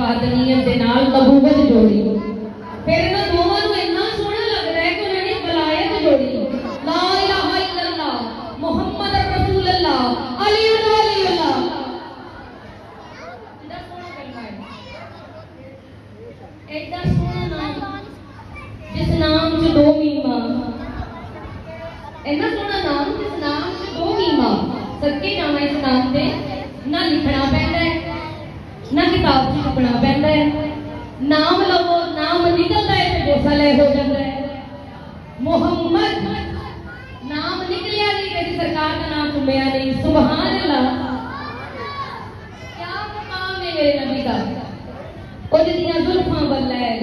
वादनीयत दे नाल नबूवत जोड़ी। फिर इन्हां दोवां नूं इन्ना सोहना लगदा है कि उन्होंने वलायत जोड़ी। ला इलाहा इल्लल्लाह मुहम्मद रसूलुल्लाह अली वलीउल्लाह। कितना सोहना कलमा है, एडा सोहना नाम जिस नाम च दो मीमा, इन्ना सोहना नाम जिस नाम च दो मीमा। सदके जाना इस नाम से ना लिखना पैंदा है ना किताब च छपना पैंदा है। नाम लवो नाम निकलता है तो गोसा ले हो जाता है। मुहम्मद नाम निकलिया नहीं, किसी सरकार का नाम चुमिया नहीं। सुभान अल्लाह, क्या मकाम है मेरे नबी का। और जिदियां जुल्फां वल्लैल,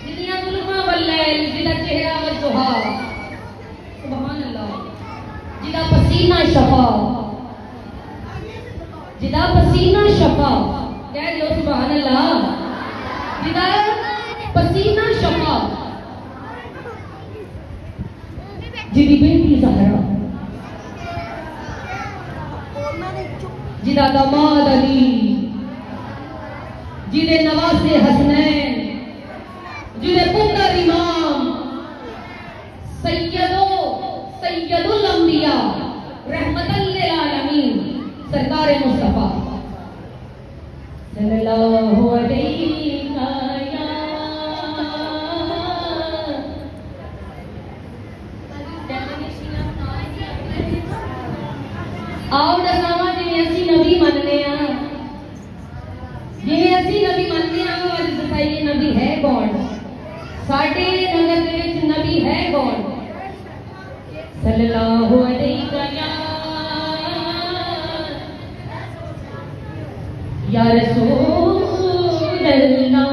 जिदियां जुल्फां वल्लैल, जिदा चेहरा वजुहा, सुभान अल्लाह, जिदा पसीना शफा, जिदा पसीना शफा, कह दियो सुभान अल्लाह, जिदा पसीना शफा, जिदी बेटी ज़हरा, जिदा दामाद अली, जिदे नवासे हसनैन, जिदे पुत्र इमाम सैयदुल अंबिया रहमतल लिल आलमीन सरकार मुस्तफा सल्लल्लाहु अलैहि आओ दसावा जिवें असीं नबी मनने आ, जिवें असीं नबी मनने आ। अज दसाइए नबी है कौन, साडे नगर दे विच नबी है कौन। सल्लल्लाहु अलैहि या रसूल अल्लाह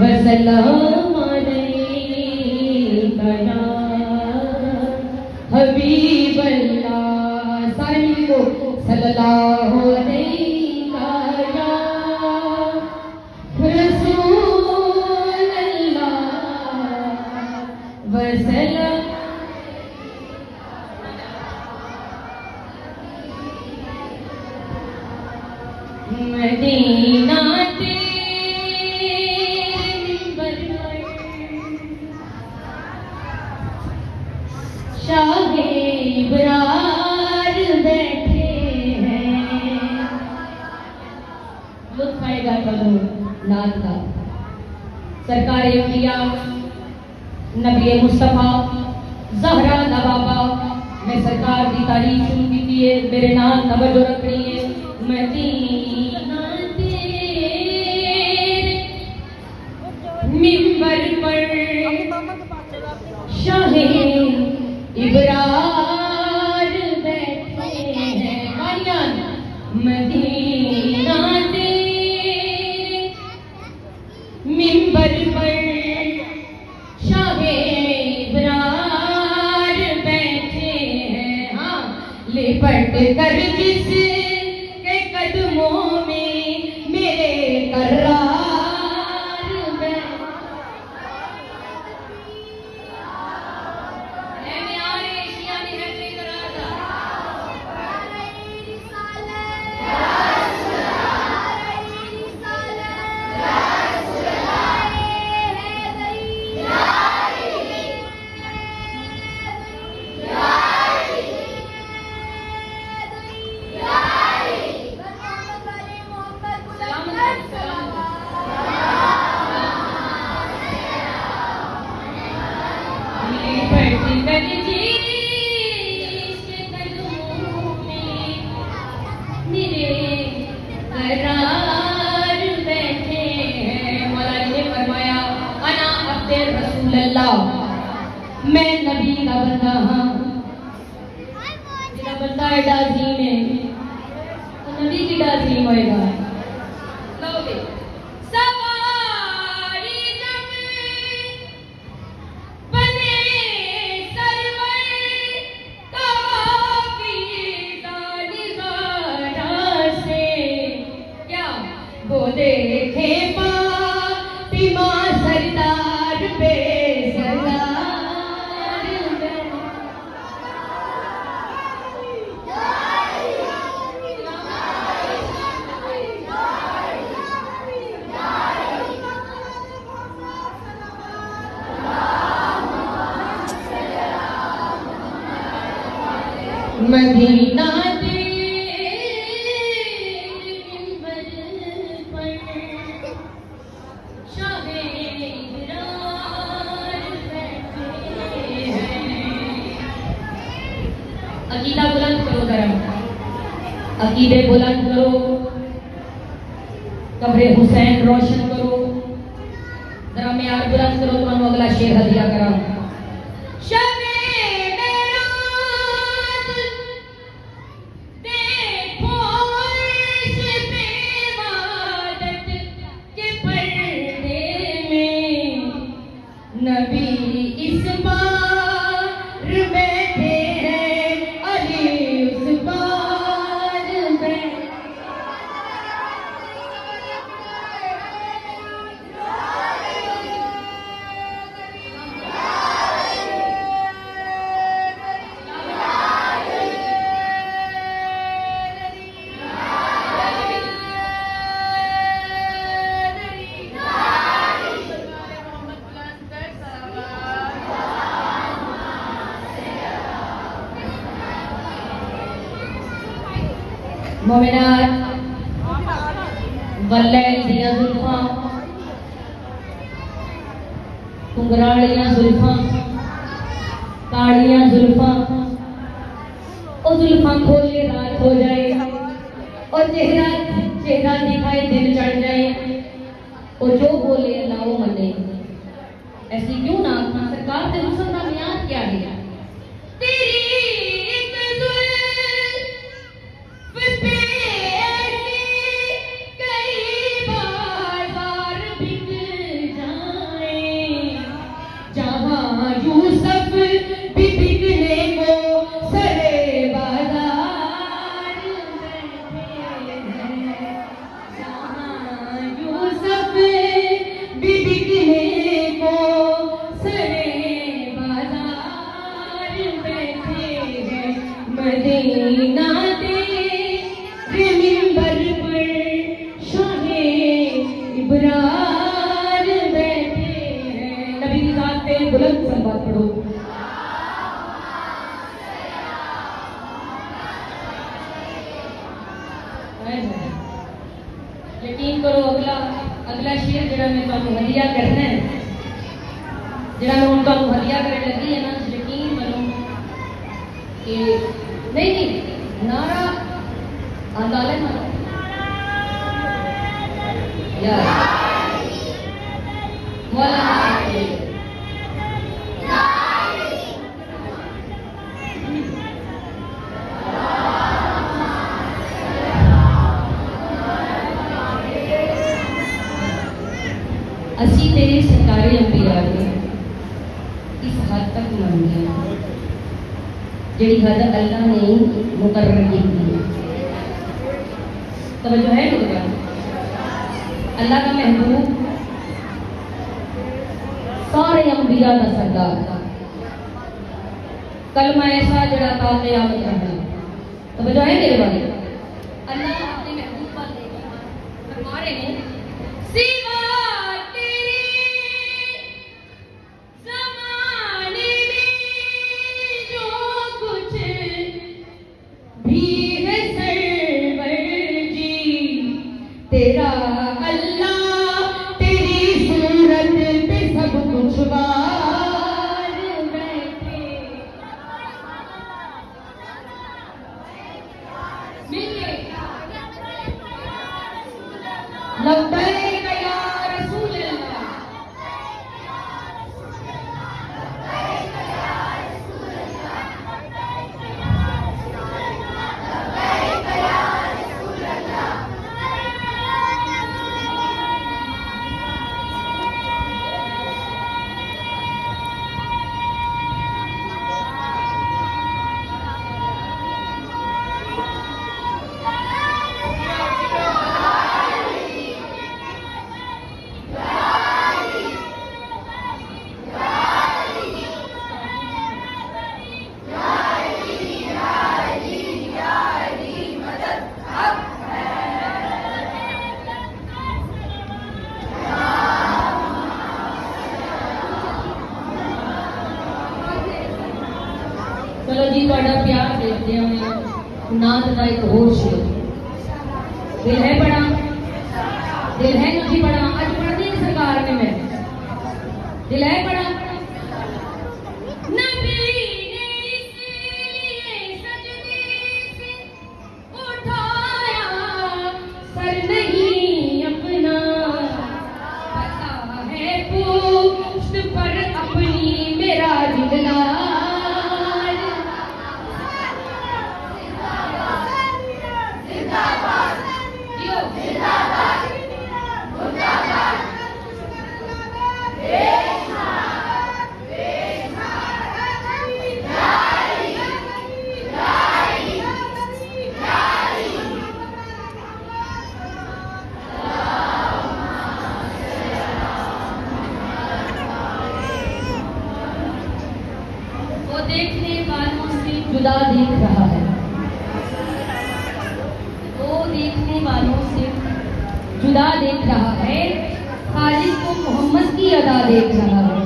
वसल्लम अलैका या हबीब अल्लाह। सारे मिल को सल्लल्लाहु अलैका या रसूल अल्लाह वसल्लम। मदीना तेरे मिंबर पर शाहे इबरार बैठे हैं। लुत्फ आएगा कलो नात का। सरकार अंबिया नबी मुस्तफा ज़हरा दा बाबा, मैं सरकार की तारीफ शुरू की है। मेरे नाल तवज्जो रखनी है। मदीना तेरे मिंबर पर शाहे इबरार बैठे हैं। मदीना तेरे मिंबर पर शाहे इबरार बैठे हैं। हाँ, लिपट कर जिस कदमों में मेरे करार मैं आ रही एशिया में रहने करार था। मैं नबी का बंदा हाँ, जिला बंदा एडा अजीम है तो नबी की अजीम होएगा। देखे फातिमा सरदार पे सरदार मदीना दे मिंबर पर शाहे इकरार बैठे हैं। अकीदा बुलंद करो जरा, अकीदे बुलंद करो, कब्रे हुसैन रोशन करो जरा, मैं यार बुलंद करो तो अगला शेर हदिया करा। नबी इस बार बैठे हैं, अली उस बार बैठे। मोमिनात वल्लैल दिया जुल्फा, कुंगरालियां जुल्फा, कालियां जुल्फा, ओ जुल्फा खोले रात हो जाए और चेहरा चेहरा दिखाए दिन चढ़ जाए, और जो बोले अल्लाह वो मने। ऐसी क्यों ना आखना, सरकार के हुस्न का मियार क्या है। तेरी एक जुल्फ पे यूसुफ भी बिकने को सरे बाजार बैठे हैं। जहाँ यूसुफ भी बिकने को सरे बाजार बैठे हैं। मदीना दे मिंबर पर शाहे इब्रार बैठे हैं। नबी की जात पे बुलंद सलवात पढ़ो। यकीन करो अगला अगला शेर जरा मैं तुहानू हदिया करना है, जरा मैं हुण तुहानू हदिया करन लगी है ना, यकीन करो कि नहीं नारा आंदा ले ना यार मौला असी तेरे सरकारे अंबिया ने इस हद तक मानी जेड़ी हद अल्लाह ने मुकर्रर की है। तवज्जो है लोग, अल्लाह का महबूब सारे अंबिया का सरदार, कलमा ऐसा जड़ा था क़यामत रहना। तवज्जो है मेरे वाले, अल्लाह अपने महबूब पर फरमा रहे हैं सिवा तेरा अल्लाह तेरी सूरत पे सब कुछ वार बैठे। लब्बैक या रसूल अल्लाह, ਤੁਹਾਡਾ ਪਿਆਰ ਦੇਖਦੇ ਹਾਂ ਨਾਦ ਦਾ ਇੱਕ ਹੋਰ ਸ਼ੇਰ ਦਿਲ ਹੈ बड़ा दिल है नहीं बड़ा आज पढ़ती है सरकार में मैं दिल है बड़ा नबी ने इसलिए सजदे से उठाया सर नहीं अपना पता है पुष्ट पर अपनी मेरा जिगला देखने वालों से जुदा देख रहा है वो देखने वालों से जुदा देख रहा है खालिद को मोहम्मद की अदा देख रहा है